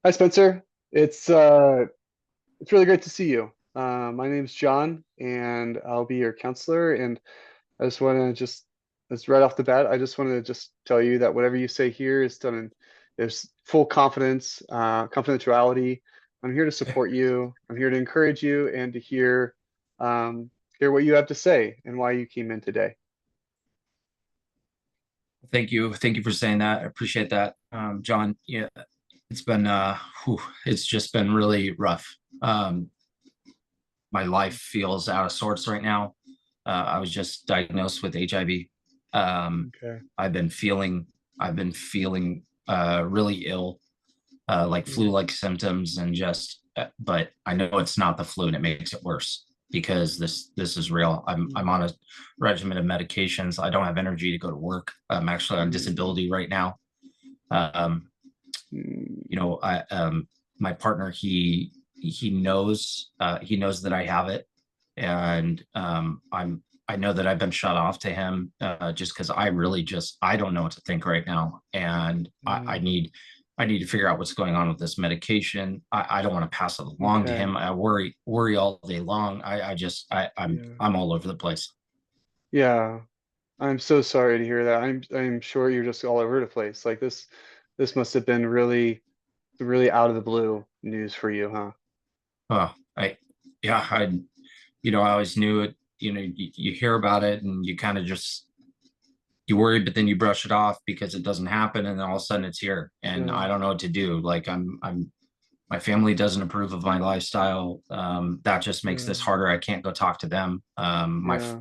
Hi, Spencer. It's really great to see you. My name's John, and I'll be your counselor. And I just want to just right off the bat, I just want to just tell you that whatever you say here is done in there's full confidence, confidentiality. I'm here to support you. I'm here to encourage you and to hear what you have to say and why you came in today. Thank you. Thank you for saying that. I appreciate that. John, yeah, it's been it's just been really rough. Um, my life feels out of sorts right now. I was just diagnosed with HIV. Um, Okay. I've been feeling really ill, like Yeah. flu-like symptoms and but I know it's not the flu and it makes it worse because this is real. I'm on a regimen of medications. I don't have energy to go to work. I'm actually on Mm, disability right now. Um, mm, you know, my partner, he knows that I have it, and I know that I've been shut off to him just because I don't know what to think right now, and mm. I need to figure out what's going on with this medication. I don't want to pass it along to Okay. him. I worry all day long. Yeah. I'm all over the place. Yeah. I'm so sorry to hear that. I'm sure you're just all over the place. Like this must have been really out of the blue news for you, huh? Oh, I yeah, I always knew it. You hear about it and you kind of just you worry, but then you brush it off because it doesn't happen, and then all of a sudden it's here, and I Yeah. don't know what to do. Like my family doesn't approve of my lifestyle. That just makes Yeah. this harder. I can't go talk to them. Yeah.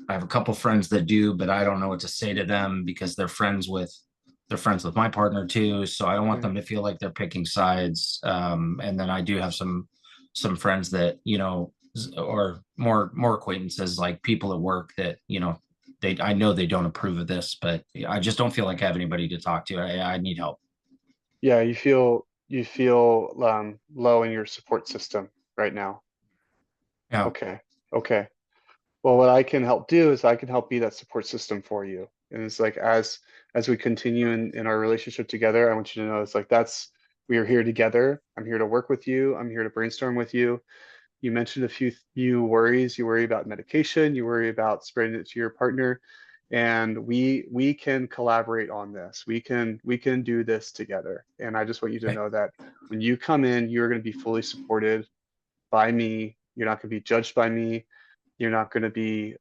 I have a couple friends that do, but I don't know what to say to them because they're friends with my partner too. So I don't want Okay. them to feel like they're picking sides. And then I do have some friends that or more acquaintances, like people at work that I know they don't approve of this, but I just don't feel like I have anybody to talk to. I need help. Yeah, you feel low in your support system right now. Yeah. Okay. Okay. Well, what I can help do is I can help be that support system for you. And it's like as we continue in our relationship together, I want you to know it's like that's we are here together. I'm here to work with you. I'm here to brainstorm with you. You mentioned a few worries. You worry about medication. You worry about spreading it to your partner, and we can collaborate on this. We can do this together. And I just want you to Okay. know that when you come in, you're going to be fully supported by me. You're not going to be judged by me. You're not going to be,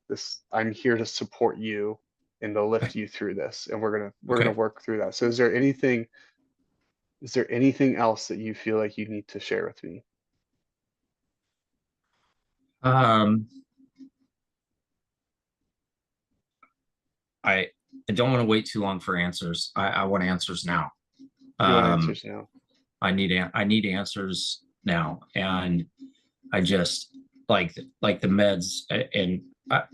this. I'm here to support you and to lift you through this, and we're gonna Okay. work through that. So, is there anything else that you feel like you need to share with me? Um, I I don't want to wait too long for answers. I want answers now. You want Um, answers now? I need answers now, and I just like the meds, and I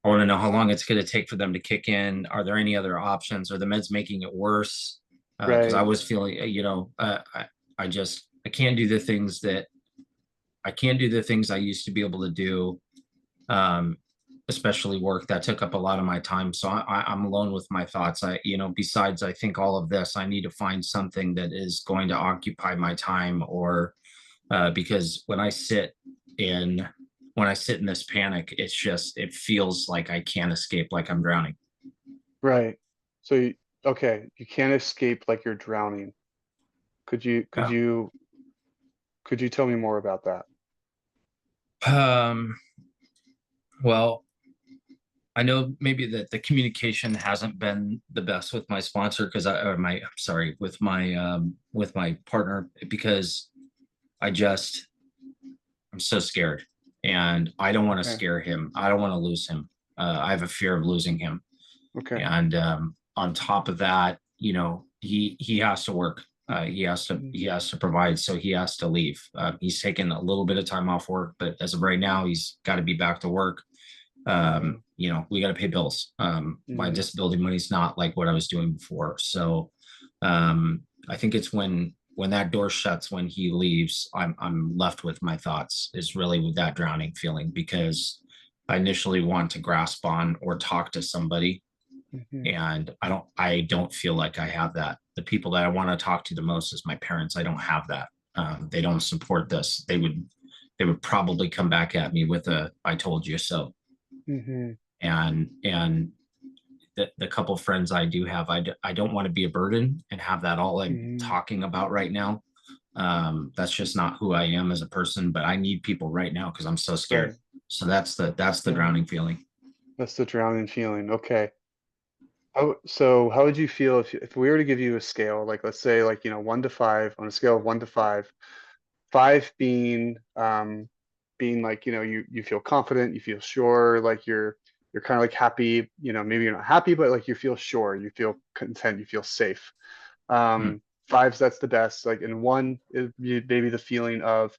want to know how long it's going to take for them to kick in. Are there any other options? Are the meds making it worse? Because I Right. was feeling, I can't do the things that I can't do the things I used to be able to do. Um, especially work that took up a lot of my time. So I'm alone with my thoughts. Besides, I think all of this, I need to find something that is going to occupy my time, or because in when I sit in this panic, it feels like I can't escape, like I'm drowning. Right. So, okay, you can't escape like you're drowning. Could you could Yeah. you could you tell me more about that? Um, well, I know maybe that the communication hasn't been the best with my sponsor because I'm sorry, with my partner, because I just I'm so scared, and I don't want to Okay. scare him. I don't want to lose him. I have a fear of losing him, Okay. and on top of that, he has to work. He Mm, has to provide, so he has to leave. He's taken a little bit of time off work, but as of right now, he's got to be back to work. yeah. We got to pay bills. My Mm, disability money's not like what I was doing before. So I think it's when that door shuts, when he leaves, I'm left with my thoughts, is really with that drowning feeling, because I initially want to grasp on or talk to somebody, Hmm. And I don't feel like I have that. The people that I want to talk to the most is my parents. I don't have that. They don't support this. They would probably come back at me with a "I told you so." Hmm. And the couple friends I do have, I don't want to be a burden and have that all I'm Hmm. talking about right now. That's just not who I am as a person, but I need people right now because I'm so scared. Right. So that's the Yeah. drowning feeling. That's the drowning feeling. Okay. So how would you feel if we were to give you a scale, like let's say like, 1 to 5, on a scale of 1 to 5, 5 being like, you feel confident, you feel sure, like you're kind of like happy, maybe you're not happy, but like you feel sure, you feel content, you feel safe. Hmm. 5's that's the best. Like, and 1 is maybe the feeling of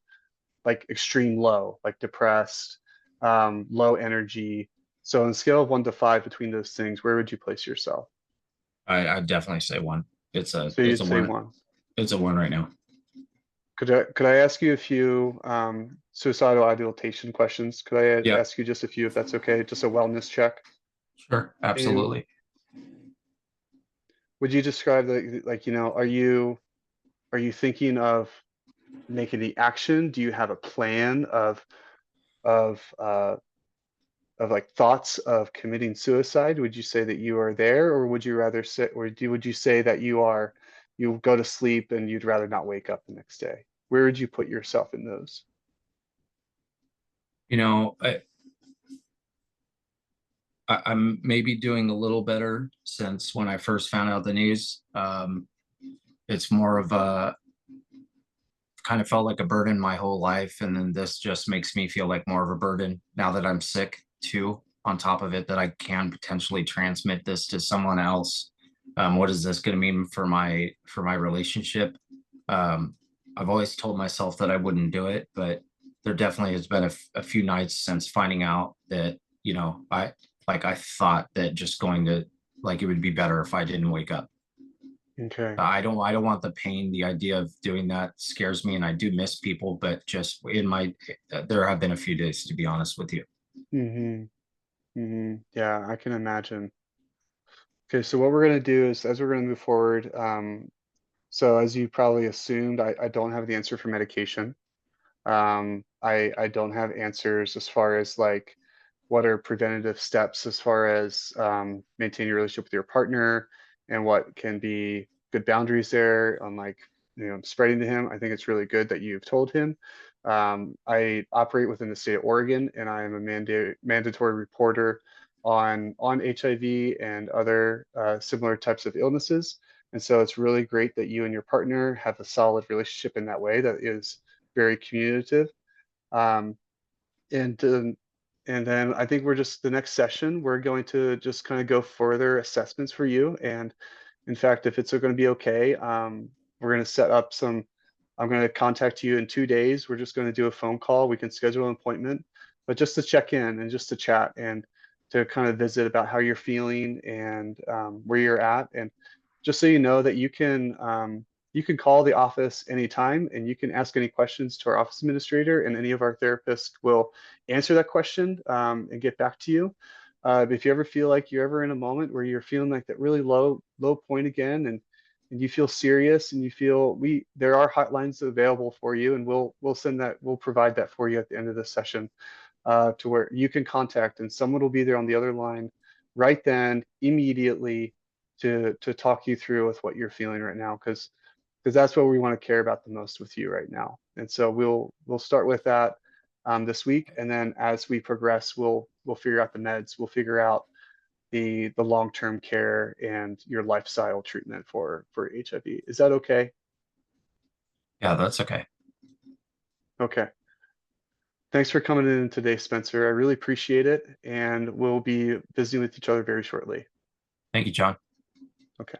like extreme low, like depressed, low energy. So on a scale of 1 to 5 between those things, where would you place yourself? I'd definitely say one. It's a So it's you'd a say one. 1. It's a one right now. Could I ask you a few suicidal ideation questions? Could I Yep. ask you just a few, if that's okay? Just a wellness check. Sure. And Absolutely. would you describe the like, are you thinking of making the action? Do you have a plan of uh of like thoughts of committing suicide? Would you say that you are there, or would you rather say, or would you say that you go to sleep and you'd rather not wake up the next day? Where would you put yourself in those? You know, I'm maybe doing a little better since when I first found out the news. It's more of a kind of felt like a burden my whole life, and then this just makes me feel like more of a burden now that I'm sick too. On top of it, that I can potentially transmit this to someone else. What is this going to mean for my relationship? Um, I've always told myself that I wouldn't do it, but there definitely has been a few nights since finding out that I thought that just going to like it would be better if I didn't wake up. Okay. I don't want the pain. The idea of doing that scares me, and I do miss people. But just in my, there have been a few days, to be honest with you. Mm-hmm. Mm-hmm. Yeah, I can imagine. Okay, so what we're gonna do is, as we're gonna move forward, so as you probably assumed, I don't have the answer for medication. I don't have answers as far as like what are preventative steps as far as maintaining your relationship with your partner, and what can be good boundaries there on like, spreading to him. I think it's really good that you've told him. I operate within the state of Oregon, and I am a mandatory reporter on HIV and other similar types of illnesses. And so it's really great that you and your partner have a solid relationship in that way that is very communicative. Um, and then I think we're just the next session, we're going to just kind of go further assessments for you. And in fact, if it's going to be okay, we're going to set up some. I'm going to contact you in 2 days. We're just going to do a phone call. We can schedule an appointment, but just to check in and just to chat and to kind of visit about how you're feeling and where you're at. And just so you know that you can call the office anytime and you can ask any questions to our office administrator, and any of our therapists will answer that question and get back to you. If you ever feel like you're ever in a moment where you're feeling like that really low point again, and you feel serious and you feel, there are hotlines available for you, and we'll provide that for you at the end of the session, to where you can contact, and someone will be there on the other line right then, immediately, to talk you through with what you're feeling right now, because that's what we want to care about the most with you right now. And so we'll start with that this week, and then as we progress, we'll figure out the meds, we'll figure out the long-term care and your lifestyle treatment for HIV. Is that okay? Yeah, that's okay. Okay. Thanks for coming in today, Spencer. I really appreciate it, and we'll be visiting with each other very shortly. Thank you, John. Okay.